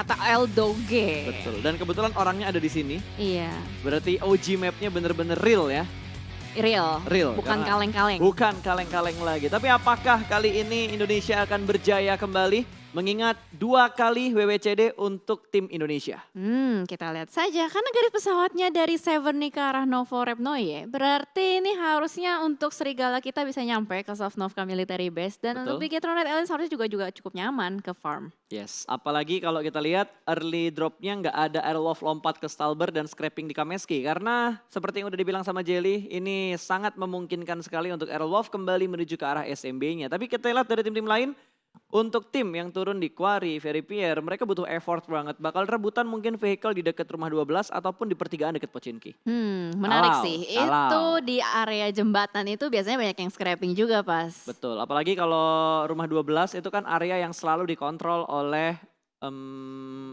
kata Eldoge. Betul, dan kebetulan orangnya ada di sini. Iya, Berarti OG mapnya bener-bener real ya. real, bukan karena kaleng-kaleng. Bukan kaleng-kaleng lagi. Tapi apakah kali ini Indonesia akan berjaya kembali? Mengingat 2 kali WWCD untuk tim Indonesia. Kita lihat saja. Karena garis pesawatnya dari Severny ke arah Novo Repnoye. Berarti ini harusnya untuk Serigala kita bisa nyampe ke Sovnovka Military Base. Dan Betul. untuk Bigetron Red Alliance harusnya juga cukup nyaman ke farm. Yes, apalagi kalau kita lihat early dropnya nggak ada Airlove lompat ke Stalber dan scrapping di Kameski. Karena seperti yang udah dibilang sama Jelly, ini sangat memungkinkan sekali untuk Airlove kembali menuju ke arah SMB-nya. Tapi kita lihat dari tim-tim lain, untuk tim yang turun di Quarry, Veripier, mereka butuh effort banget. Bakal rebutan mungkin vehicle di dekat rumah 12 ataupun di pertigaan dekat Pochinki. Menarik Kalau- sih. kalau. Itu di area jembatan itu biasanya banyak yang scrapping juga pas. Betul, apalagi kalau rumah 12 itu kan area yang selalu dikontrol oleh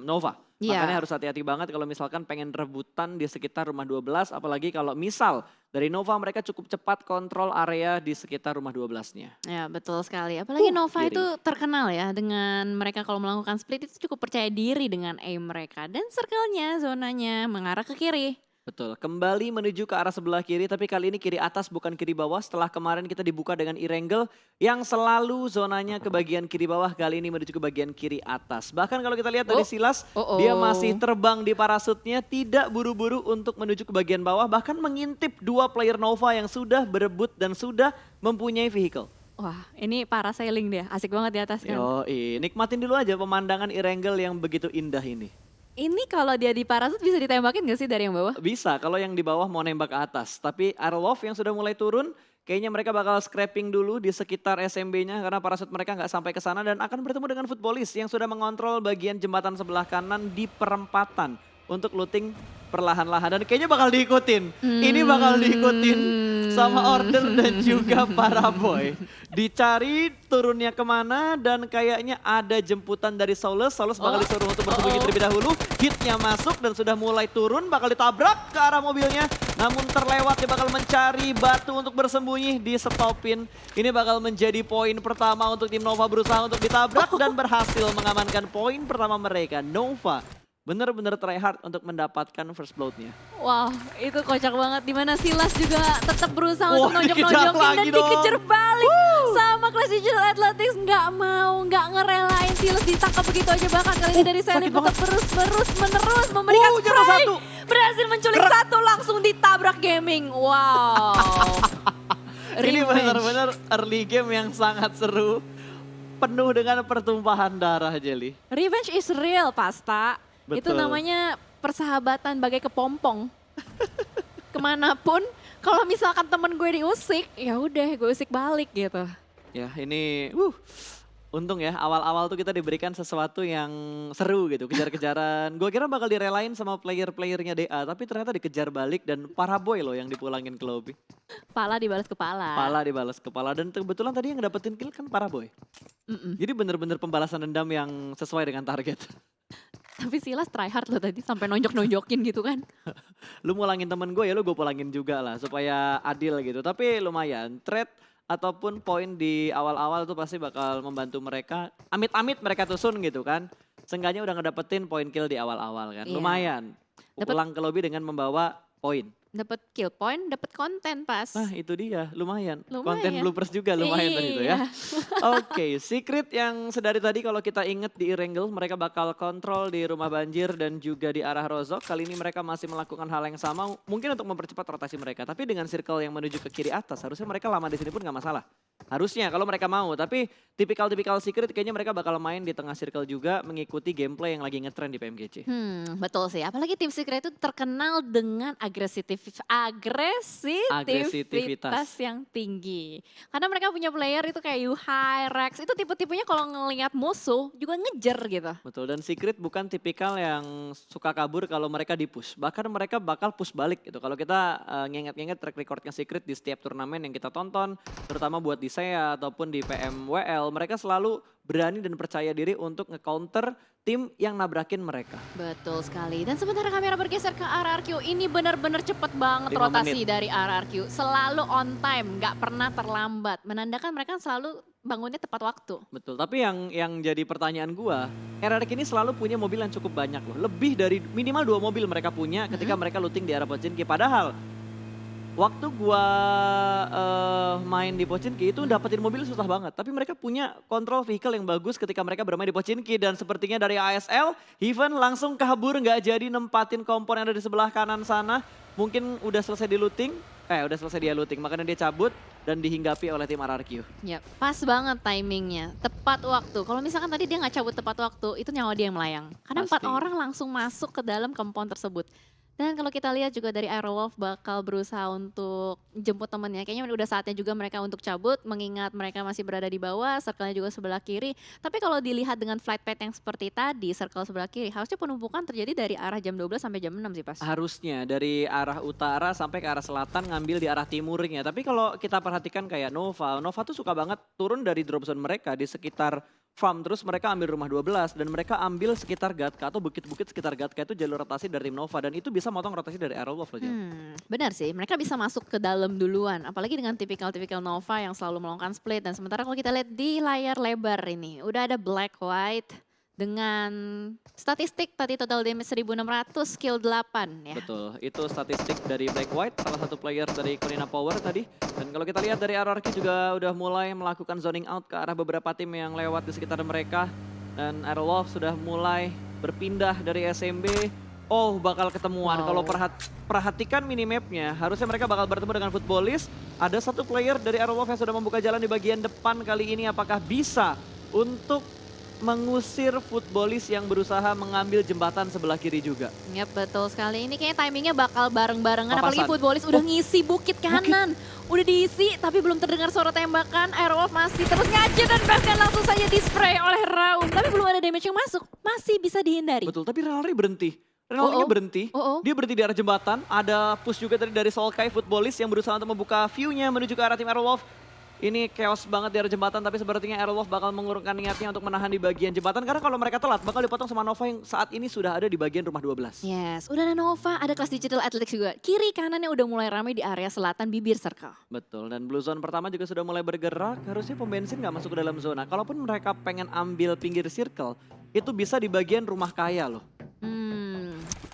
Nova. Iya. Makanya harus hati-hati banget kalau misalkan pengen rebutan di sekitar rumah 12. Apalagi kalau misal dari Nova mereka cukup cepat kontrol area di sekitar rumah 12-nya. Ya betul sekali. Apalagi Nova kiri. itu terkenal ya dengan mereka kalau melakukan split itu cukup percaya diri dengan aim mereka. Dan circle-nya, zonanya mengarah ke kiri. Betul, kembali menuju ke arah sebelah kiri, tapi kali ini kiri atas bukan kiri bawah. Setelah kemarin kita dibuka dengan Irengel yang selalu zonanya ke bagian kiri bawah, kali ini menuju ke bagian kiri atas. Bahkan kalau kita lihat dari Silas, dia masih terbang di parasutnya, tidak buru-buru untuk menuju ke bagian bawah, bahkan mengintip 2 player Nova yang sudah berebut dan sudah mempunyai vehicle. Wah ini parasailing dia, asik banget di atas kan. Yoi, nikmatin dulu aja pemandangan Irengel yang begitu indah ini. Ini kalau dia di parasut bisa ditembakin gak sih dari yang bawah? Bisa, kalau yang di bawah mau nembak ke atas. Tapi Arlov yang sudah mulai turun, kayaknya mereka bakal scrapping dulu di sekitar SMB-nya karena parasut mereka nggak sampai ke sana dan akan bertemu dengan Footballis yang sudah mengontrol bagian jembatan sebelah kanan di perempatan untuk looting perlahan-lahan dan kayaknya bakal diikutin. Ini bakal diikutin sama Order dan juga Paraboy. Dicari turunnya kemana dan kayaknya ada jemputan dari Saulus. Saulus bakal disuruh untuk bersembunyi terlebih dahulu. Hitnya masuk dan sudah mulai turun, bakal ditabrak ke arah mobilnya. Namun terlewat, dia bakal mencari batu untuk bersembunyi, di stopin. Ini bakal menjadi poin pertama untuk tim Nova berusaha untuk ditabrak dan berhasil mengamankan poin pertama mereka. Nova benar-benar try hard untuk mendapatkan first blood-nya. Wow, itu kocak banget. Dimana Silas juga tetap berusaha Wah, untuk dikejar nonjok-nonjokin dan lagi dong. dikejar balik. Sama Clash Digital Athletics nggak mau, nggak ngerelain Silas ditangkap begitu aja. Bahkan kali ini dari Selly sakit banget. tetap menerus memberikan juara spray. satu. Berhasil menculik satu, langsung ditabrak gaming. Wow. Ini Revenge. benar-benar early game yang sangat seru. Penuh dengan pertumpahan darah, Jelly. Revenge is real, Pasta. Itu Betul. namanya persahabatan bagai kepompong. Kemanapun, kalau misalkan temen gue diusik, ya udah gue usik balik gitu. Ya ini, untung ya awal-awal tuh kita diberikan sesuatu yang seru gitu, kejar-kejaran. Gue kira bakal direlain sama player-playernya DA, tapi ternyata dikejar balik dan Paraboy loh yang dipulangin ke lobby. Pala dibalas kepala. Pala dibalas kepala dan kebetulan tadi yang dapetin kill kan Paraboy. Jadi bener-bener pembalasan dendam yang sesuai dengan target. Tapi Silas try hard loh tadi sampai nonjok-nonjokin gitu kan. Lu mulangin temen gue ya lu gue pulangin juga lah supaya adil gitu. Tapi lumayan, trade ataupun poin di awal-awal tuh pasti bakal membantu mereka. Amit-amit mereka tusun gitu kan. Seenggaknya udah ngedapetin poin kill di awal-awal kan. Iya. Lumayan, pulang ke lobby dengan membawa poin. Dapat kill point, dapat konten pas. Nah itu dia, lumayan. Lumayan. Konten bloopers juga lumayan tadi itu ya. Iya. Oke, Secret yang sedari tadi kalau kita inget di Irengel, mereka bakal kontrol di rumah banjir dan juga di arah Rozok. Kali ini mereka masih melakukan hal yang sama, mungkin untuk mempercepat rotasi mereka. Tapi dengan circle yang menuju ke kiri atas, harusnya mereka lama di sini pun gak masalah. Harusnya kalau mereka mau, tapi tipikal-tipikal Secret kayaknya mereka bakal main di tengah circle juga mengikuti gameplay yang lagi ngetrend di PMGC. Betul sih. Apalagi tim Secret itu terkenal dengan agresivitas yang tinggi. Karena mereka punya player itu kayak Yuhai, Rex. Itu tipe-tipenya kalau ngelihat musuh juga ngejar gitu. Betul, dan Secret bukan tipikal yang suka kabur kalau mereka di-push. Bahkan mereka bakal push balik gitu. Kalau kita nginget-nginget track recordnya Secret di setiap turnamen yang kita tonton, terutama buat di SEA ataupun di PMWL, mereka selalu berani dan percaya diri untuk nge-counter tim yang nabrakin mereka. Betul sekali. Dan sementara kamera bergeser ke RRQ, ini benar-benar cepet banget 5 rotasi menit. dari RRQ. Selalu on time, nggak pernah terlambat. Menandakan mereka selalu bangunnya tepat waktu. Betul, tapi yang jadi pertanyaan gua, RRQ ini selalu punya mobil yang cukup banyak loh. Lebih dari minimal 2 mobil mereka punya ketika mereka looting di area Pochinki. Padahal waktu gua main di Pochinki itu dapetin mobil susah banget. Tapi mereka punya kontrol vehicle yang bagus ketika mereka bermain di Pochinki. Dan sepertinya dari ASL, Heaven langsung kabur nggak jadi nempatin kompon yang ada di sebelah kanan sana. Mungkin udah selesai di looting, udah selesai dia looting. Makanya dia cabut dan dihinggapi oleh tim RRQ. Ya, pas banget timingnya, tepat waktu. Kalau misalkan tadi dia nggak cabut tepat waktu, itu nyawa dia yang melayang. Karena 4 Pasti. orang langsung masuk ke dalam compound tersebut. Dan kalau kita lihat juga dari Aerolov bakal berusaha untuk jemput temennya. Kayaknya udah saatnya juga mereka untuk cabut, mengingat mereka masih berada di bawah, circle-nya juga sebelah kiri. Tapi kalau dilihat dengan flight path yang seperti tadi, circle sebelah kiri, harusnya penumpukan terjadi dari arah jam 12 sampai jam 6 sih pas. Harusnya dari arah utara sampai ke arah selatan ngambil di arah timurnya. Tapi kalau kita perhatikan kayak Nova tuh suka banget turun dari drop zone mereka di sekitar farm. Terus mereka ambil rumah 12 dan mereka ambil sekitar Gatka atau bukit-bukit sekitar Gatka itu jalur rotasi dari tim Nova. Dan itu bisa motong rotasi dari Aerolov loh. Benar sih, mereka bisa masuk ke dalam duluan. Apalagi dengan tipikal-tipikal Nova yang selalu melakukan split. Dan sementara kalau kita lihat di layar lebar ini, udah ada Black White dengan statistik tadi total damage 1600, skill 8 ya. Betul, itu statistik dari Black White, salah satu player dari Corina Power tadi. Dan kalau kita lihat dari RRQ juga udah mulai melakukan zoning out ke arah beberapa tim yang lewat di sekitar mereka. Dan Aerolov sudah mulai berpindah dari SMB. Oh, bakal ketemuan. Wow. Kalau perhatikan minimapnya, harusnya mereka bakal bertemu dengan Footballist. Ada satu player dari Aerolov yang sudah membuka jalan di bagian depan kali ini. Apakah bisa untuk mengusir Footballist yang berusaha mengambil jembatan sebelah kiri juga? Yap, betul sekali. Ini kayaknya timingnya bakal bareng-barengan. Apalagi Papasan. Footballist udah ngisi bukit kanan. Udah diisi tapi belum terdengar suara tembakan. Aerolov masih terus ngacir dan bahkan langsung saja di-spray oleh Raum. Tapi belum ada damage yang masuk. Masih bisa dihindari. Betul, tapi Renalri berhenti. Renalri berhenti. Dia berhenti di arah jembatan. Ada push juga tadi dari Solkai Footballist yang berusaha untuk membuka view-nya menuju ke arah tim Aerolov. Ini chaos banget di arah jembatan, tapi sepertinya Aerolov bakal mengurungkan niatnya untuk menahan di bagian jembatan. Karena kalau mereka telat, bakal dipotong sama Nova yang saat ini sudah ada di bagian rumah 12. Yes, udah ada Nova, ada kelas Digital Athletics juga. Kiri kanannya udah mulai ramai di area selatan bibir circle. Betul, dan Blue Zone pertama juga sudah mulai bergerak. Harusnya pembensin nggak masuk ke dalam zona. Kalaupun mereka pengen ambil pinggir circle, itu bisa di bagian rumah kaya loh.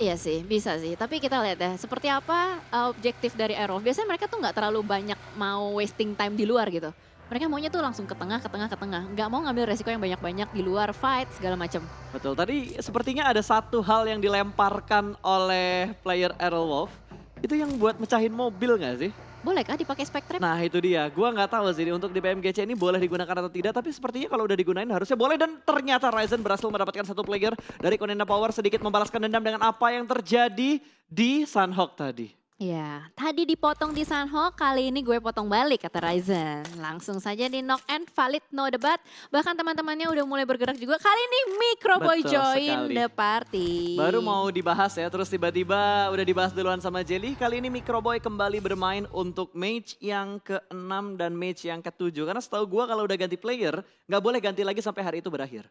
Iya sih, bisa sih. Tapi kita lihat ya, seperti apa objektif dari Aerolov. Biasanya mereka tuh nggak terlalu banyak mau wasting time di luar gitu. Mereka maunya tuh langsung ke tengah, ke tengah, ke tengah. Nggak mau ngambil resiko yang banyak-banyak di luar, fight, segala macam. Betul, tadi sepertinya ada satu hal yang dilemparkan oleh player Aerolov. Itu yang buat mecahin mobil nggak sih? Boleh kah dipakai Spectre? Nah itu dia, gua nggak tahu sih untuk di PMGC ini boleh digunakan atau tidak, tapi sepertinya kalau udah digunain harusnya boleh. Dan ternyata Ryzen berhasil mendapatkan satu player dari Corina Power, sedikit membalaskan dendam dengan apa yang terjadi di Sunhawk tadi. Iya, tadi dipotong di Sunhawk, kali ini gue potong balik kata Ryzen. Langsung saja di knock and valid, no debat. Bahkan teman-temannya udah mulai bergerak juga. Kali ini Microboy Betul join sekali. the party. Baru mau dibahas ya, terus tiba-tiba udah dibahas duluan sama Jelly. Kali ini Microboy kembali bermain untuk match yang ke-6 dan match yang ke-7. Karena setahu gua kalau udah ganti player, nggak boleh ganti lagi sampai hari itu berakhir.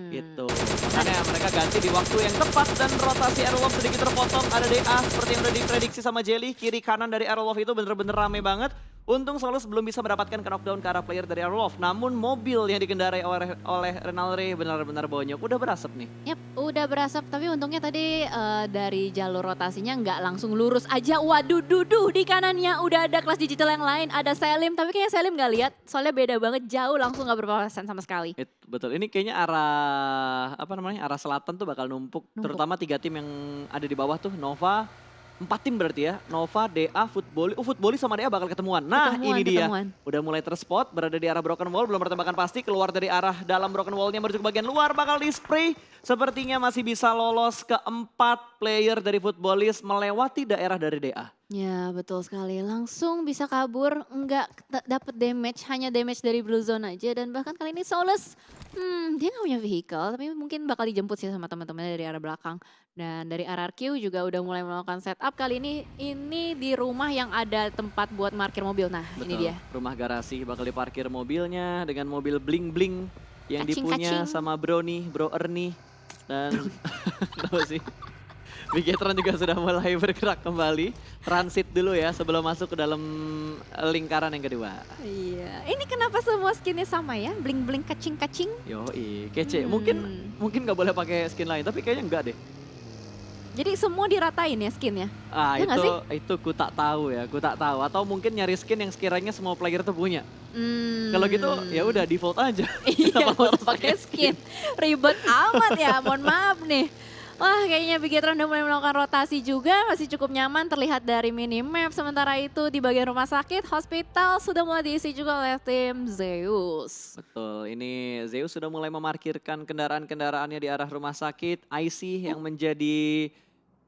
Gitu. Makanya mereka ganti di waktu yang tepat dan rotasi Aerolov sedikit terpotong. Ada DA seperti yang udah diprediksi sama Jelly. Kiri kanan dari Aerolov itu bener-bener rame banget. Untung Solus belum bisa mendapatkan knockdown ke arah player dari Aerolov. Namun mobil yang dikendarai oleh Renalri benar-benar bonyok. Udah berasap nih. Yap, udah berasap. Tapi untungnya tadi dari jalur rotasinya nggak langsung lurus aja. Waduh, duduh di kanannya udah ada kelas digital yang lain. Ada Selim, tapi kayaknya Selim nggak lihat. Soalnya beda banget, jauh langsung nggak berpapasan sama sekali. Betul, ini kayaknya arah selatan tuh bakal numpuk. Terutama 3 tim yang ada di bawah tuh, Nova. 4 tim berarti ya, Nova, DA, Footballist sama DA bakal ketemuan. Nah ini dia, udah mulai terspot, berada di arah broken wall, belum bertembakan pasti, keluar dari arah dalam broken wallnya menuju ke bagian luar, bakal di spray. Sepertinya masih bisa lolos ke 4 player dari Footballist melewati daerah dari DA. Ya betul sekali, langsung bisa kabur, nggak dapet damage, hanya damage dari Blue Zone aja. Dan bahkan kali ini Solus, dia nggak punya vehicle, tapi mungkin bakal dijemput sih sama teman-temannya dari arah belakang. Dan dari RRQ juga udah mulai melakukan setup, kali ini di rumah yang ada tempat buat parkir mobil. Nah Betul, ini dia. rumah garasi bakal diparkir mobilnya dengan mobil bling-bling yang dipunya Kacing-kacing. sama Bro Ernie dan apa sih? Bigetron juga sudah mulai bergerak kembali. Transit dulu ya sebelum masuk ke dalam lingkaran yang kedua. Iya. Ini kenapa semua skinnya sama ya? Bling-bling kacing-kacing. Yoi, kece. Mungkin nggak boleh pakai skin lain, tapi kayaknya enggak deh. Jadi semua diratain ya skinnya? Ah Ya nggak sih? itu ku tak tahu ya, ku tak tahu. Atau mungkin nyari skin yang sekiranya semua player tuh punya. Kalau gitu ya udah default aja. Iya, Kenapa nggak usah harus pakai skin. Ribet amat ya, mohon maaf nih. Wah, kayaknya Bigetron udah mulai melakukan rotasi juga, masih cukup nyaman terlihat dari minimap. Sementara itu di bagian rumah sakit, hospital sudah mulai diisi juga oleh tim Zeus. Betul, ini Zeus sudah mulai memarkirkan kendaraan-kendaraannya di arah rumah sakit. IC yang menjadi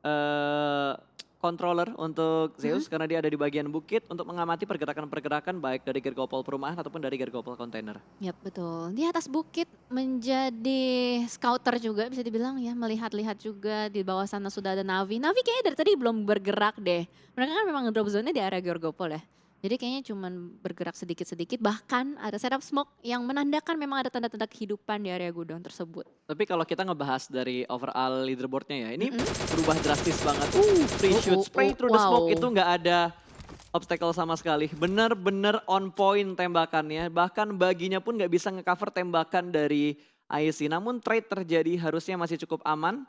eh controller untuk Zeus karena dia ada di bagian bukit untuk mengamati pergerakan-pergerakan baik dari Gergopol perumahan ataupun dari Gergopol kontainer. Yap, betul. Di atas bukit menjadi scouter juga bisa dibilang ya, melihat-lihat juga di bawah sana sudah ada Navi. Navi kayaknya dari tadi belum bergerak deh. Mereka kan memang drop zone-nya di area Gergopol ya. Jadi kayaknya cuman bergerak sedikit-sedikit, bahkan ada setup smoke yang menandakan memang ada tanda-tanda kehidupan di area gudang tersebut. Tapi kalau kita ngebahas dari overall leaderboardnya ya, ini Mm-mm. berubah drastis banget. Free shoot, spray through the smoke itu nggak ada obstacle sama sekali. Bener-bener on point tembakannya. Bahkan baginya pun nggak bisa ngecover tembakan dari IC. Namun trade terjadi harusnya masih cukup aman.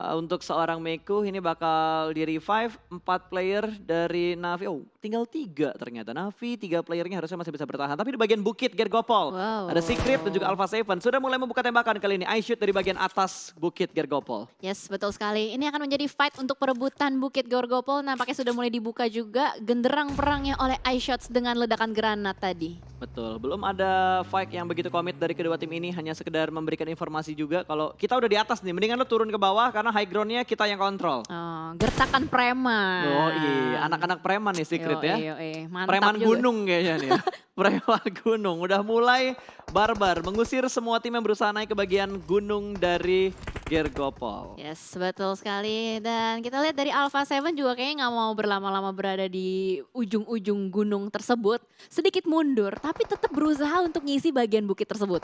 Untuk seorang Meku ini bakal di revive 4 player dari Navi. Oh tinggal 3 ternyata. Navi 3 playernya harusnya masih bisa bertahan. Tapi di bagian bukit Gergopol Wow. ada Secret dan juga Alpha Seven. Sudah mulai membuka tembakan kali ini. I shoot dari bagian atas bukit Gergopol. Yes, betul sekali. Ini akan menjadi fight untuk perebutan Bukit Gorgopol. Nampaknya sudah mulai dibuka juga genderang perangnya oleh iShots dengan ledakan granat tadi. Betul, belum ada fight yang begitu komit dari kedua tim ini. Hanya sekedar memberikan informasi juga kalau kita udah di atas nih. Mendingan lo turun ke bawah karena high groundnya kita yang kontrol. Oh, gertakan preman. Oh iya, anak-anak preman nih Secret ya. Mantap Preman juga. gunung kayaknya nih ya. Preman gunung. Udah mulai barbar mengusir semua tim yang berusaha naik ke bagian gunung dari Gergopol. Yes, betul sekali. Dan kita lihat dari Alpha Seven juga kayaknya nggak mau berlama-lama berada di ujung-ujung gunung tersebut. Sedikit mundur, tapi tetap berusaha untuk ngisi bagian bukit tersebut.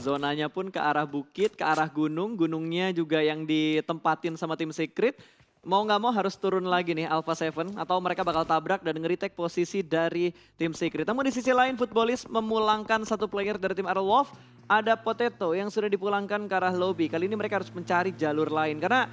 Zonanya pun ke arah bukit, ke arah gunung. Gunungnya juga yang ditempatin sama tim Secret. Mau nggak mau harus turun lagi nih Alpha Seven atau mereka bakal tabrak dan nge-retake posisi dari tim Secret. Namun di sisi lain Footballist memulangkan satu player dari tim Aerowolf. Ada Potato yang sudah dipulangkan ke arah lobby. Kali ini mereka harus mencari jalur lain karena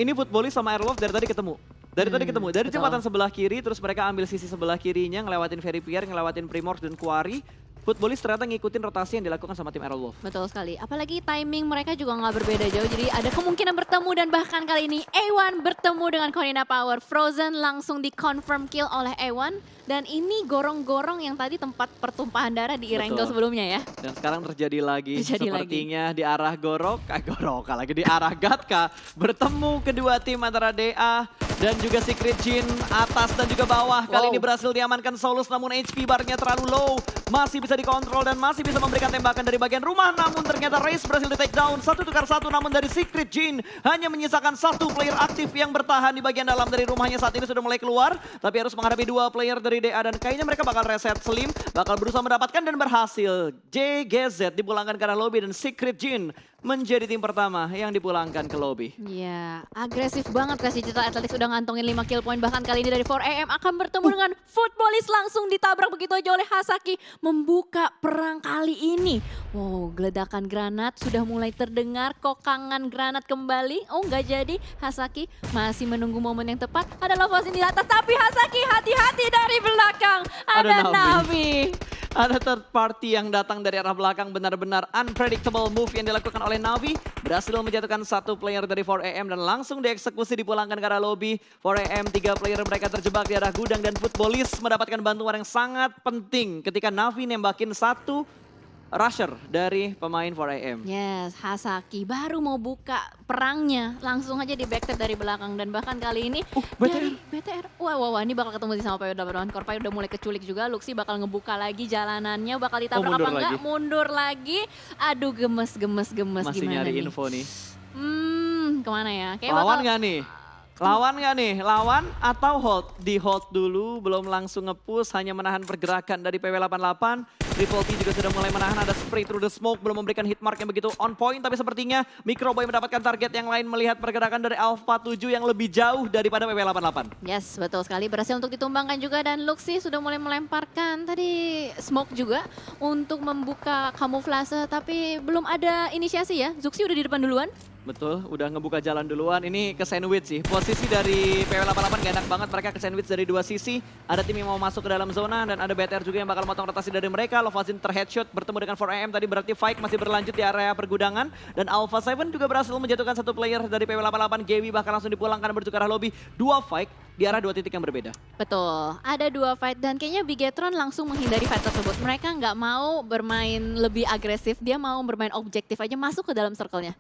ini Footballist sama Aerowolf dari tadi ketemu. Dari betul. jembatan sebelah kiri terus mereka ambil sisi sebelah kirinya ngelewatin Verifier, ngelewatin Primorse dan Quarry. Footballist ternyata ngikutin rotasi yang dilakukan sama tim Aerowolf. Betul sekali. Apalagi timing mereka juga nggak berbeda jauh. Jadi ada kemungkinan bertemu dan bahkan kali ini A1 bertemu dengan Corina Power. Frozen langsung di confirm kill oleh A1. Dan ini gorong-gorong yang tadi tempat pertumpahan darah di Irengkel Betul. sebelumnya ya. Dan sekarang terjadi lagi Terjadi sepertinya di arah Goroka lagi di arah Gatka. Bertemu kedua tim antara DA dan juga Secret Jin atas dan juga bawah. Kali ini berhasil diamankan Solus namun HP barnya terlalu low. Masih bisa dikontrol dan masih bisa memberikan tembakan dari bagian rumah. Namun ternyata Race berhasil di take down. 1-1 namun dari Secret Jin hanya menyisakan 1 player aktif yang bertahan di bagian dalam dari rumahnya saat ini sudah mulai keluar. Tapi harus menghadapi 2 player dari DA dan kayaknya mereka bakal reset Slim. Bakal berusaha mendapatkan dan berhasil. JGZ dipulangkan ke arah lobby dan Secret Jin menjadi tim pertama yang dipulangkan ke lobby. Iya, agresif banget kasih Digital Athletics udah ngantongin 5 kill point. Bahkan kali ini dari 4AM akan bertemu dengan Footballist langsung ditabrak begitu aja oleh Hasaki. Membuka perang kali ini. Wow, geledakan granat sudah mulai terdengar. Kokangan granat kembali. Oh nggak jadi, Hasaki masih menunggu momen yang tepat. Ada Lovos di atas, tapi Hasaki hati-hati dari belakang. Ada Navi. Ada third party yang datang dari arah belakang, benar-benar unpredictable move yang dilakukan oleh Navi. Berhasil menjatuhkan 1 player dari 4AM dan langsung dieksekusi dipulangkan ke arah lobby. 4AM 3 player mereka terjebak di arah gudang dan Footballist mendapatkan bantuan yang sangat penting ketika Navi nembakin 1 rusher dari pemain 4AM. Yes, Hasaki baru mau buka perangnya, langsung aja di backtap dari belakang dan bahkan kali ini dari BTR. Wah, ini bakal ketemu sama Payo Dabaron. Korpai udah mulai keculik juga, Luxi bakal ngebuka lagi jalanannya, bakal ditabrak apa enggak? Mundur lagi. Aduh, gemes Masih gimana nyari nih? info nih. Kemana ya? Kayak Lawan bakal nggak nih? Lawan nggak nih? Lawan atau hold? Di hold dulu, belum langsung nge-push, hanya menahan pergerakan dari PW88. Triple T juga sudah mulai menahan, ada spray through the smoke, belum memberikan hit mark yang begitu on point, tapi sepertinya Microboy mendapatkan target yang lain melihat pergerakan dari Alpha 7 yang lebih jauh daripada PP88. Yes, betul sekali. Berhasil untuk ditumbangkan juga dan Luxi sudah mulai melemparkan tadi smoke juga untuk membuka kamuflase, tapi belum ada inisiasi ya. Zuxi udah di depan duluan. Betul, udah ngebuka jalan duluan. Ini ke sandwich sih. Posisi dari PW88 gak enak banget. Mereka ke sandwich dari dua sisi. Ada tim yang mau masuk ke dalam zona dan ada BTR juga yang bakal motong rotasi dari mereka. Lovazin terheadshot bertemu dengan 4AM tadi, berarti fight masih berlanjut di area pergudangan. Dan Alpha 7 juga berhasil menjatuhkan satu player dari PW88. Gaby bahkan langsung dipulangkan menuju ke arah lobby. Dua fight di arah dua titik yang berbeda. Betul, ada dua fight dan kayaknya Bigetron langsung menghindari fight tersebut. Mereka nggak mau bermain lebih agresif, dia mau bermain objektif aja masuk ke dalam circle-nya.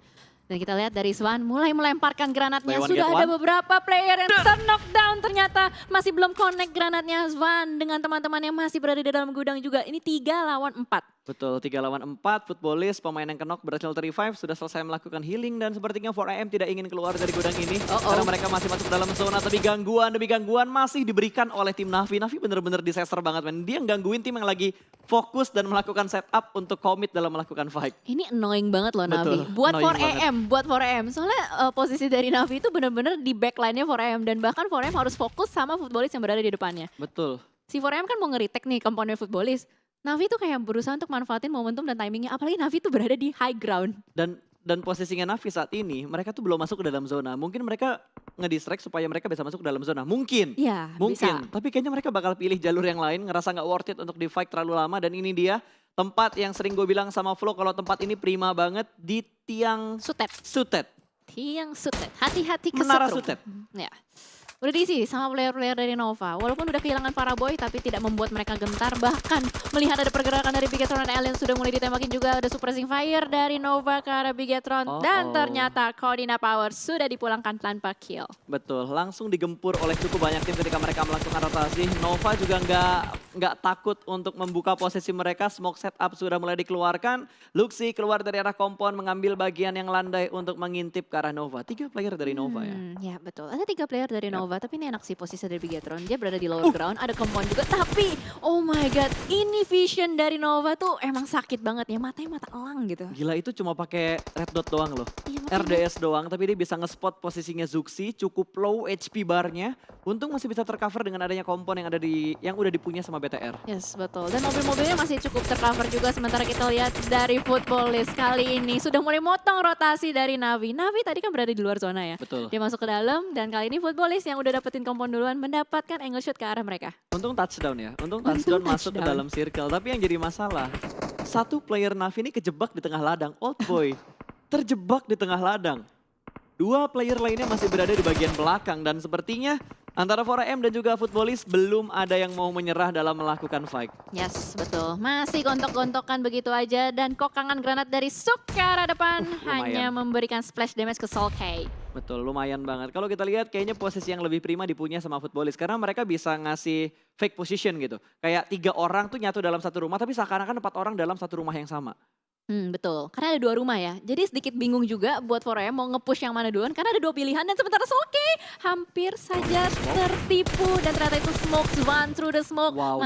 Dan kita lihat dari Swan mulai melemparkan granatnya. Buy one, Sudah get ada one. beberapa player yang ter-knockdown ternyata. Masih belum connect granatnya Swan dengan teman-teman yang masih berada di dalam gudang juga. Ini 3 lawan 4. Betul, 3 lawan 4, Footballist, pemain yang kenok berhasil ter-revive, sudah selesai melakukan healing dan sepertinya 4AM tidak ingin keluar dari gudang ini. Karena mereka masih masuk dalam zona, tapi gangguan demi gangguan masih diberikan oleh tim Navi. Navi bener-bener disaster banget, men. Dia ngangguin tim yang lagi fokus dan melakukan setup untuk commit dalam melakukan fight. Ini annoying banget loh Navi. Betul, Buat annoying 4AM. Soalnya posisi dari Navi itu bener-bener di backline-nya 4AM. Dan bahkan 4AM harus fokus sama Footballist yang berada di depannya. Betul. Si 4AM kan mau nge-retake nih komponen Footballist. Navi tuh kayak berusaha untuk manfaatin momentum dan timingnya. Apalagi Navi tuh berada di high ground. Dan posisinya Navi saat ini, mereka tuh belum masuk ke dalam zona. Mungkin mereka ngedistract supaya mereka bisa masuk ke dalam zona. Mungkin. Iya, Mungkin. bisa. Tapi kayaknya mereka bakal pilih jalur yang lain, ngerasa nggak worth it untuk di fight terlalu lama. Dan ini dia tempat yang sering gue bilang sama Flo, kalau tempat ini prima banget di tiang Sutet. Sutet. Tiang Sutet. Hati-hati Menara kesetrum. Sutet. Ya. Udah diisi sama player-player dari Nova. Walaupun udah kehilangan para boy tapi tidak membuat mereka gentar. Bahkan melihat ada pergerakan dari Bigetron dan Alien sudah mulai ditembakin juga. Ada suppressing fire dari Nova ke arah Bigetron. Dan ternyata Cordina Power sudah dipulangkan tanpa kill. Betul, langsung digempur oleh cukup banyak tim ketika mereka melakukan rotasi. Nova juga nggak takut untuk membuka posisi mereka. Smoke setup sudah mulai dikeluarkan. Luxi keluar dari arah kompon mengambil bagian yang landai untuk mengintip ke arah Nova. 3 player dari Nova ya. Ya betul, ada 3 player dari Nova, tapi ini enak sih posisi dari Bigetron. Dia berada di lower ground, ada compound juga. Tapi, oh my god, ini vision dari Nova tuh emang sakit banget ya. Matanya mata elang gitu. Gila, itu cuma pakai red dot doang loh. Iya, makanya. RDS doang, tapi dia bisa nge-spot posisinya Zuxi, cukup low HP barnya. Untung masih bisa tercover dengan adanya kompon yang udah dipunya sama BTR. Yes, betul. Dan mobil-mobilnya masih cukup tercover juga. Sementara kita lihat dari Footballist kali ini sudah mulai motong rotasi dari Navi. Navi tadi kan berada di luar zona ya. Betul. Dia masuk ke dalam dan kali ini Footballist yang udah dapetin kompon duluan mendapatkan angle shot ke arah mereka. Untung touchdown ya, untung touchdown masuk ke touchdown. dalam circle. Tapi yang jadi masalah, satu player Navi ini kejebak di tengah ladang. Old Boy terjebak di tengah ladang. 2 player lainnya masih berada di bagian belakang dan sepertinya antara 4AM dan juga Footballist belum ada yang mau menyerah dalam melakukan fight. Yes, betul. Masih gontok-gontokan begitu aja dan kokangan granat dari Suk ke arah depan hanya memberikan splash damage ke Soul K. Betul, lumayan banget. Kalau kita lihat kayaknya posisi yang lebih prima dipunya sama Footballist karena mereka bisa ngasih fake position gitu. Kayak 3 orang tuh nyatu dalam satu rumah tapi seakan-akan 4 orang dalam satu rumah yang sama. Betul, karena ada 2 rumah ya. Jadi sedikit bingung juga buat 4AM mau nge-push yang mana duluan karena ada 2 pilihan dan sementara Solke hampir saja tertipu dan ternyata itu smoke one through the smoke. Wow,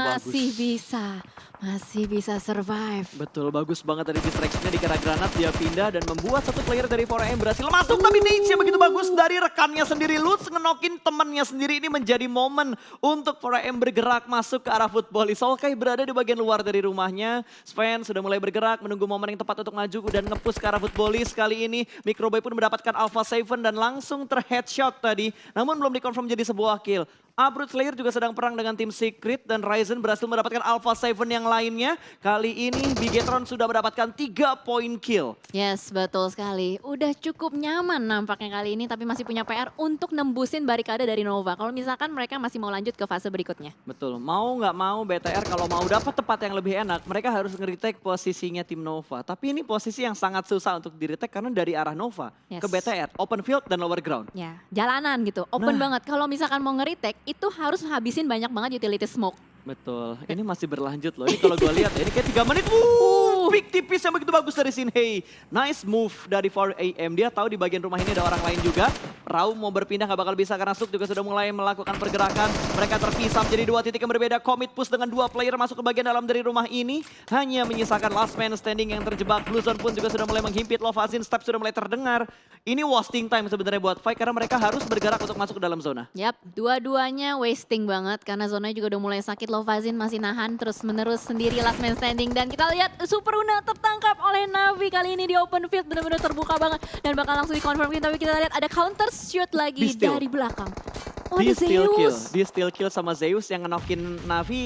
Masih bisa survive. Betul, bagus banget tadi distraction-nya di kira granat, dia pindah dan membuat satu player dari 4AM berhasil masuk. Tapi nade-nya begitu bagus dari rekannya sendiri. Lutz ngenokin temannya sendiri, ini menjadi momen untuk 4AM bergerak masuk ke arah Footballist. Solkai berada di bagian luar dari rumahnya. Sven sudah mulai bergerak, menunggu momen yang tepat untuk maju dan nge-push ke arah Footballist. Kali ini Microboy pun mendapatkan Alpha 7 dan langsung ter-headshot tadi. Namun belum dikonfirm jadi sebuah kill. Uproot Slayer juga sedang perang dengan tim Secret dan Ryzen berhasil mendapatkan Alpha 7 yang lainnya. Kali ini Bigetron sudah mendapatkan 3 poin kill. Yes, betul sekali. Udah cukup nyaman nampaknya kali ini tapi masih punya PR untuk nembusin barikade dari Nova. Kalau misalkan mereka masih mau lanjut ke fase berikutnya. Betul, mau nggak mau BTR kalau mau dapat tempat yang lebih enak, mereka harus nge-retake posisinya tim Nova. Tapi ini posisi yang sangat susah untuk di-retake karena dari arah Nova ke BTR, open field dan lower ground. Ya, jalanan gitu, open banget. Kalau misalkan mau nge-retake itu harus habisin banyak banget utility smoke. Betul, ini masih berlanjut loh. Ini kalau gue lihat ya, ini kayak 3 menit. Pick tipis yang begitu bagus dari Shinhei. Nice move dari 4AM. Dia tahu di bagian rumah ini ada orang lain juga. Raum mau berpindah nggak bakal bisa karena Suk juga sudah mulai melakukan pergerakan. Mereka terpisah menjadi dua titik yang berbeda. Commit push dengan dua player masuk ke bagian dalam dari rumah ini. Hanya menyisakan last man standing yang terjebak. Blue Zone pun juga sudah mulai menghimpit. Lovazin step sudah mulai terdengar. Ini wasting time sebenarnya buat fight karena mereka harus bergerak untuk masuk ke dalam zona. Yap, dua-duanya wasting banget karena zonanya juga udah mulai sakit. Lovazin masih nahan terus-menerus sendiri last man standing. Dan kita lihat Super Una tertangkap oleh Navi kali ini di open field. Benar-benar terbuka banget dan bakal langsung dikonfirm. Tapi kita lihat ada counter shoot lagi dari belakang. Oh, Di ada steal kill, Zeus. di steal kill sama Zeus yang ngenokin Navi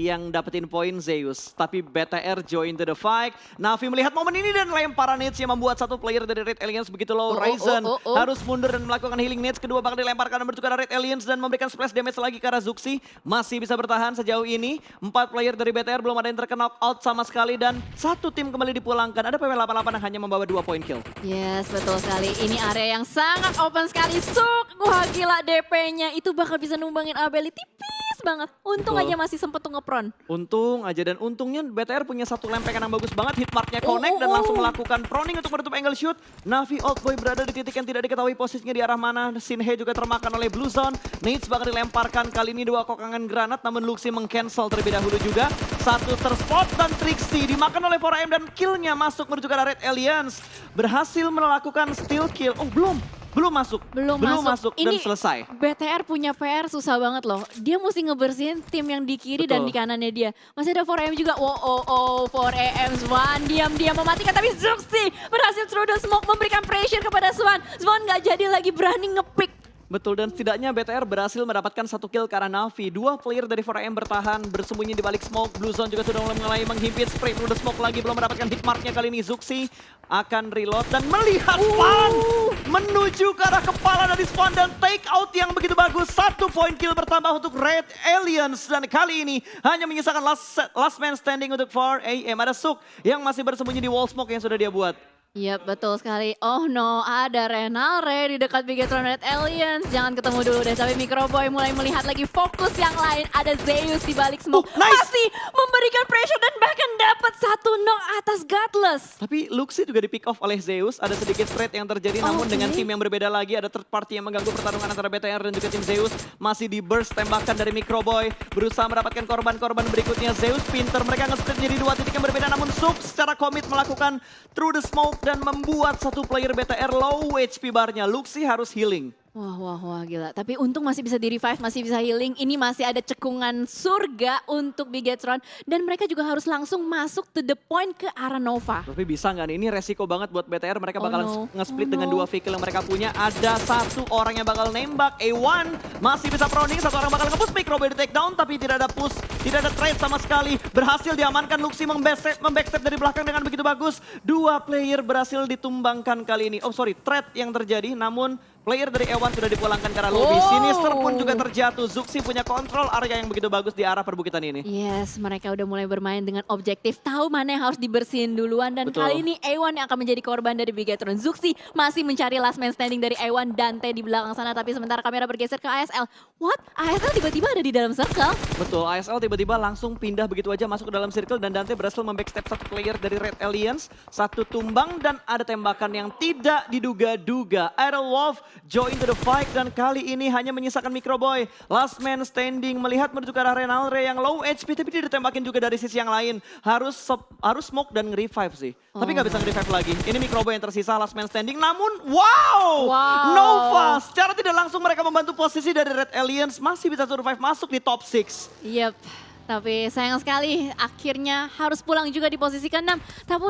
yang dapetin poin Zeus. Tapi BTR join to the fight. Navi melihat momen ini dan lemparan nades yang membuat satu player dari Red Aliens begitu low. Ryzen harus mundur dan melakukan healing nades. Kedua bakal dilemparkan dan bertukar Red Aliens dan memberikan splash damage lagi ke arah Zuxi. Masih bisa bertahan sejauh ini. 4 player dari BTR belum ada yang terkena out sama sekali dan satu tim kembali dipulangkan. Ada PW88 yang hanya membawa 2 poin kill. Yes, betul sekali. Ini area yang sangat open sekali. Suk, wah gila DP-nya itu bakal bisa numbangin Abeli tipis banget. Untung Betul. aja masih sempet tuh ngepron. Untung aja dan untungnya BTR punya satu lempengan yang bagus banget. Hitmarknya connect dan langsung melakukan proning untuk menutup angle shoot. Navi Oldboy berada di titik yang tidak diketahui posisinya di arah mana. Sinhe juga termakan oleh Blue Zone. Nades bakal dilemparkan kali ini 2 kokangan granat namun Luxi meng-cancel terlebih dahulu juga. Satu terspot dan Trixie dimakan oleh 4AM dan killnya masuk menuju ke arah Red Aliens. Berhasil melakukan steal kill. Oh belum masuk. Belum masuk dan Ini selesai. BTR punya PR susah banget loh. Dia mesti ngebersihin tim yang di kiri dan Betul. di kanannya dia. Masih ada 4AM juga. 4AM Swan diam-diam mematikan. Tapi Zuxi berhasil through the smoke memberikan pressure kepada Swan. Swan gak jadi lagi berani ngepick. Betul dan setidaknya BTR berhasil mendapatkan 1 kill karena Navi. 2 player dari 4AM bertahan bersembunyi di balik smoke. Blue Zone juga sudah mulai menghimpit. Spray through the smoke lagi belum mendapatkan hitmarknya kali ini. Zuxi akan reload dan melihat Swan menuju ke arah kepala dari Swan dan take out yang begitu bagus. 1 poin kill bertambah untuk Red Aliens dan kali ini hanya menyisakan last man standing untuk 4AM. Ada Suk yang masih bersembunyi di wall smoke yang sudah dia buat. Yap, betul sekali. Oh no, ada Renalre di dekat Bigetron Red Aliens. Jangan ketemu dulu deh, tapi Microboy mulai melihat lagi fokus yang lain. Ada Zeus di balik smoke. Nice. Masih memberikan pressure dan bahkan dapat 1 knock atas Godless. Tapi Luxi juga di pick off oleh Zeus. Ada sedikit trade yang terjadi namun dengan tim yang berbeda lagi. Ada third party yang mengganggu pertarungan antara BTR dan juga tim Zeus. Masih di burst tembakan dari Microboy. Berusaha mendapatkan korban-korban berikutnya. Zeus pinter. Mereka nge-split menjadi 2 titik yang berbeda. Namun Suk secara komit melakukan through the smoke dan membuat satu player BTR low HP barnya. Luxi harus healing. Wah, gila. Tapi untung masih bisa di-revive, masih bisa healing. Ini masih ada cekungan surga untuk Bigetron. Dan mereka juga harus langsung masuk to the point ke arah Nova. Tapi bisa nggak nih? Ini resiko banget buat BTR. Mereka bakalan nge-split dengan no. 2 vehicle yang mereka punya. Ada 1 orang yang bakal nembak. A1 masih bisa proning. 1 orang bakal nge-push. Microboy di take down. Tapi tidak ada push. Tidak ada trade sama sekali. Berhasil diamankan. Luxi membackstep dari belakang dengan begitu bagus. 2 player berhasil ditumbangkan kali ini. Oh sorry, trade yang terjadi. Namun player dari Ewan sudah dipulangkan karena lobby. Sinister pun juga terjatuh. Zuxi punya kontrol area yang begitu bagus di arah perbukitan ini. Yes, mereka udah mulai bermain dengan objektif. Tahu mana yang harus dibersihin duluan. Dan Betul. kali ini A1 yang akan menjadi korban dari Bigetron. Zuxi masih mencari last man standing dari A1. Dante di belakang sana. Tapi sementara kamera bergeser ke ASL. What? ASL tiba-tiba ada di dalam circle? Betul, ASL tiba-tiba langsung pindah begitu aja masuk ke dalam circle. Dan Dante berhasil membackstep 1 player dari Red Aliens. 1 tumbang dan ada tembakan yang tidak diduga-duga. Aerolov join to the fight dan kali ini hanya menyisakan Microboy. Last man standing melihat menuju ke arah Renalre yang low HP tapi dia ditembakin juga dari sisi yang lain. Harus smoke dan nge-revive sih. Tapi nggak bisa nge-revive lagi. Ini Microboy yang tersisa last man standing namun wow! Nova secara tidak langsung mereka membantu posisi dari Red Aliens masih bisa survive masuk di top 6. Yep. Tapi sayang sekali akhirnya harus pulang juga di posisi ke-6. Tapi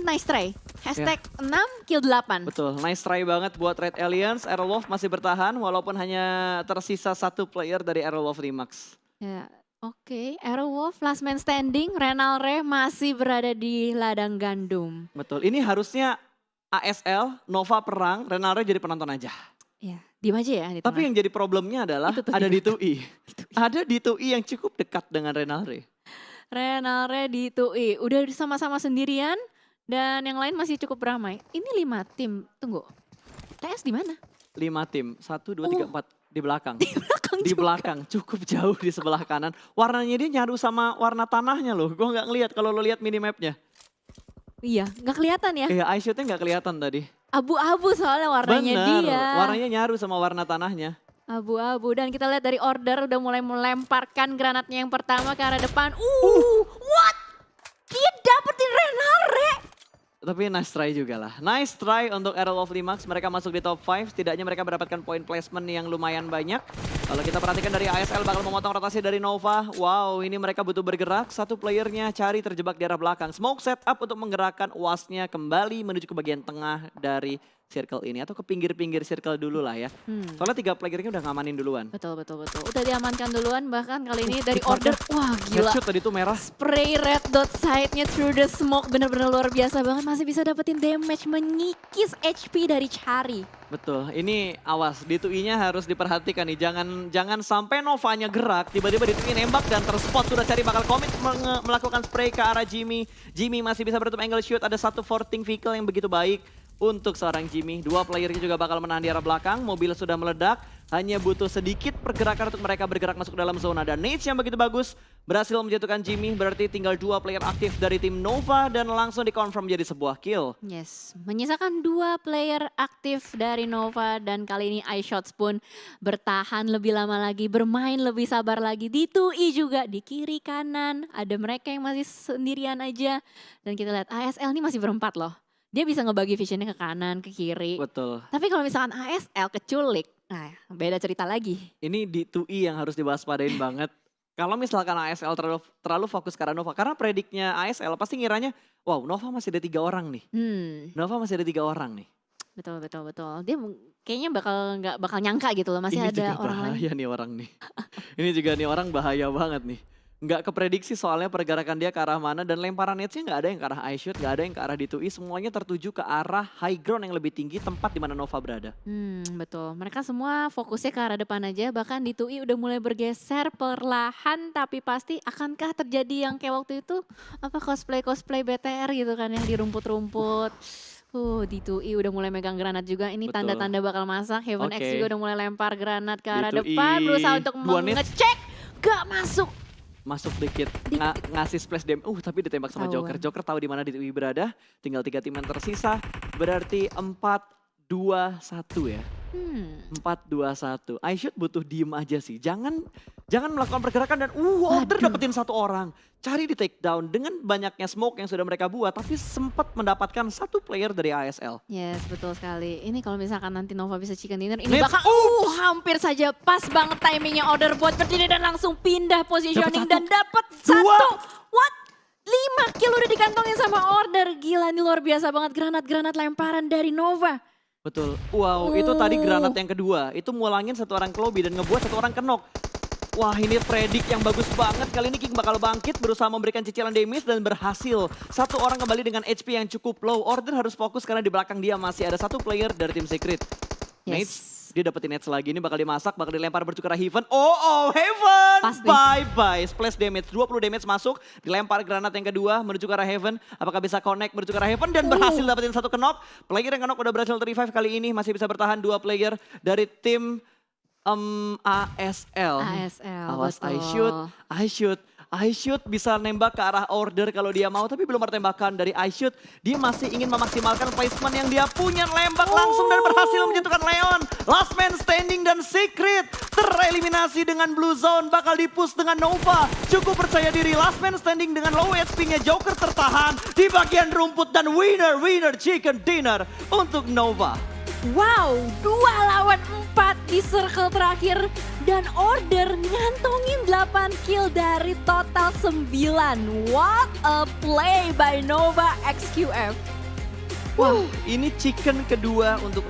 nice try. Hashtag 6 kill 8. Betul, nice try banget buat Red Aliens. Aerolov masih bertahan walaupun hanya tersisa 1 player dari Aerolov Remax. Ya, oke. Aerowolf last man standing. Renalre masih berada di ladang gandum. Betul, ini harusnya ASL, Nova perang, Renalre jadi penonton aja. Ya, diem aja ya di Tapi tengah. yang jadi problemnya adalah Itu tuh ada di D2E. Ada D2E yang cukup dekat dengan Renalre. Renalre di TUI udah sama-sama sendirian dan yang lain masih cukup ramai. Ini 5 tim. Tunggu. TS di mana? 5 tim, 1, 2, 3, 4 di belakang. Di belakang Di juga. belakang, cukup jauh di sebelah kanan. Warnanya dia nyadu sama warna tanahnya loh. Gue nggak ngelihat kalau lo lihat minimapnya. Iya, nggak kelihatan ya. Iya, eye shotnya nggak kelihatan tadi. abu-abu soalnya warnanya Bener, dia. warnanya nyaru sama warna tanahnya. Abu-abu dan kita lihat dari Order udah mulai melemparkan granatnya yang pertama ke arah depan. What? Dia dapetin Renare. Tapi nice try juga lah. Nice try untuk Arrow of Limax. Mereka masuk di top 5. Setidaknya mereka mendapatkan point placement yang lumayan banyak. Kalau kita perhatikan dari ASL bakal memotong rotasi dari Nova. Wow, ini mereka butuh bergerak. Satu playernya cari terjebak di arah belakang. Smoke setup untuk menggerakkan UAS-nya kembali menuju ke bagian tengah dari circle ini. Atau ke pinggir-pinggir circle dulu lah ya. Soalnya 3 playernya udah ngamanin duluan. Betul. Udah diamankan duluan bahkan kali ini dari Order. Wah gila. Headshot tadi tuh merah. Spray red dot sight-nya through the smoke bener-bener luar biasa banget. Masih bisa dapetin damage mengikis HP dari Chari. Betul, ini awas, D2I-nya harus diperhatikan nih. Jangan sampai Novanya gerak, tiba-tiba D2I nembak dan terspot. Sudah cari bakal komit melakukan spray ke arah Jimmy. Jimmy masih bisa bertutup angle shoot, ada satu forting vehicle yang begitu baik untuk seorang Jimmy. 2 playernya juga bakal menahan di arah belakang, mobil sudah meledak. Hanya butuh sedikit pergerakan untuk mereka bergerak masuk ke dalam zona. Dan Nate yang begitu bagus berhasil menjatuhkan Jimmy. Berarti tinggal 2 player aktif dari tim Nova dan langsung dikonfirm menjadi sebuah kill. Yes, menyisakan 2 player aktif dari Nova dan kali ini iShots pun bertahan lebih lama lagi, bermain lebih sabar lagi. D2I juga di kiri kanan, ada mereka yang masih sendirian aja. Dan kita lihat ASL ini masih berempat loh. Dia bisa ngebagi visionnya ke kanan, ke kiri. Betul. Tapi kalau misalkan ASL keculik, nah beda cerita lagi. Ini D2I yang harus diwaspadain banget. Kalau misalkan ASL terlalu fokus ke arah Nova, karena prediknya ASL pasti ngiranya, wow Nova masih ada 3 orang nih. Nova masih ada 3 orang nih. Betul. Dia kayaknya nggak bakal nyangka gitu loh, masih Ini ada juga orang lain. bahaya nih orang nih. Ini juga nih orang bahaya banget nih. Nggak keprediksi soalnya pergerakan dia ke arah mana dan lemparan netsnya nggak ada yang ke arah iShoot, nggak ada yang ke arah D2I. Semuanya tertuju ke arah high ground yang lebih tinggi, tempat di mana Nova berada. Betul. Mereka semua fokusnya ke arah depan aja. Bahkan D2I udah mulai bergeser perlahan. Tapi pasti akankah terjadi yang kayak waktu itu apa cosplay BTR gitu kan yang di rumput-rumput. D2I udah mulai megang granat juga. Ini Betul. tanda-tanda bakal masak. Heaven X Oke. juga udah mulai lempar granat ke arah D2I, depan. Berusaha untuk 2 nits. mengecek. Gak masuk. Masuk dikit, ngasih splash damage. Tapi ditembak sama Joker. Ketahuan. Joker tahu di mana D2I berada. Tinggal 3 tim yang tersisa. Berarti 4-2-1 ya. 4-2-1. iShoot butuh diem aja sih. Jangan melakukan pergerakan dan Order dapetin 1 orang. Cari di take down dengan banyaknya smoke yang sudah mereka buat. Tapi sempat mendapatkan 1 player dari ASL. Yes, betul sekali. Ini kalau misalkan nanti Nova bisa chicken dinner, ini Nets, bakal hampir saja pas banget timingnya Order buat berdiri dan langsung pindah positioning dan dapat 1. What? 5 kill udah dikantongin sama Order. Gila, ini luar biasa banget granat-granat lemparan dari Nova. Betul. Wow, itu tadi granat yang kedua. Itu mulangin 1 orang ke lobby dan ngebuat 1 orang ke knock. Wah, ini predik yang bagus banget. Kali ini King bakal bangkit, berusaha memberikan cicilan damage dan berhasil. 1 orang kembali dengan HP yang cukup low. Order harus fokus karena di belakang dia masih ada 1 player dari tim Secret. Nate, dia dapetin nets lagi. Ini bakal dimasak, bakal dilempar bertukar ke arah Heaven. Heaven! Pasti. Bye-bye. Splash damage, 20 damage masuk. Dilempar granat yang kedua menuju ke arah Heaven. Apakah bisa connect menuju ke arah Heaven dan berhasil dapetin 1 knock. Player yang knock udah berhasil revive kali ini. Masih bisa bertahan 2 player dari tim ASL. Awas, betul. iShoot bisa nembak ke arah Order kalau dia mau, tapi belum ada tembakan dari iShoot. Dia masih ingin memaksimalkan placement yang dia punya, lembak langsung dan berhasil menjatuhkan Leon. Last man standing dan Secret tereliminasi dengan Blue Zone, bakal dipush dengan Nova. Cukup percaya diri, last man standing dengan low HP-nya. Joker tertahan di bagian rumput dan winner chicken dinner untuk Nova. Wow, 2 lawan 4 di circle terakhir dan Order ngantongin 8 kill dari total 9. What a play by Nova XQF. Wah, ini chicken kedua untuk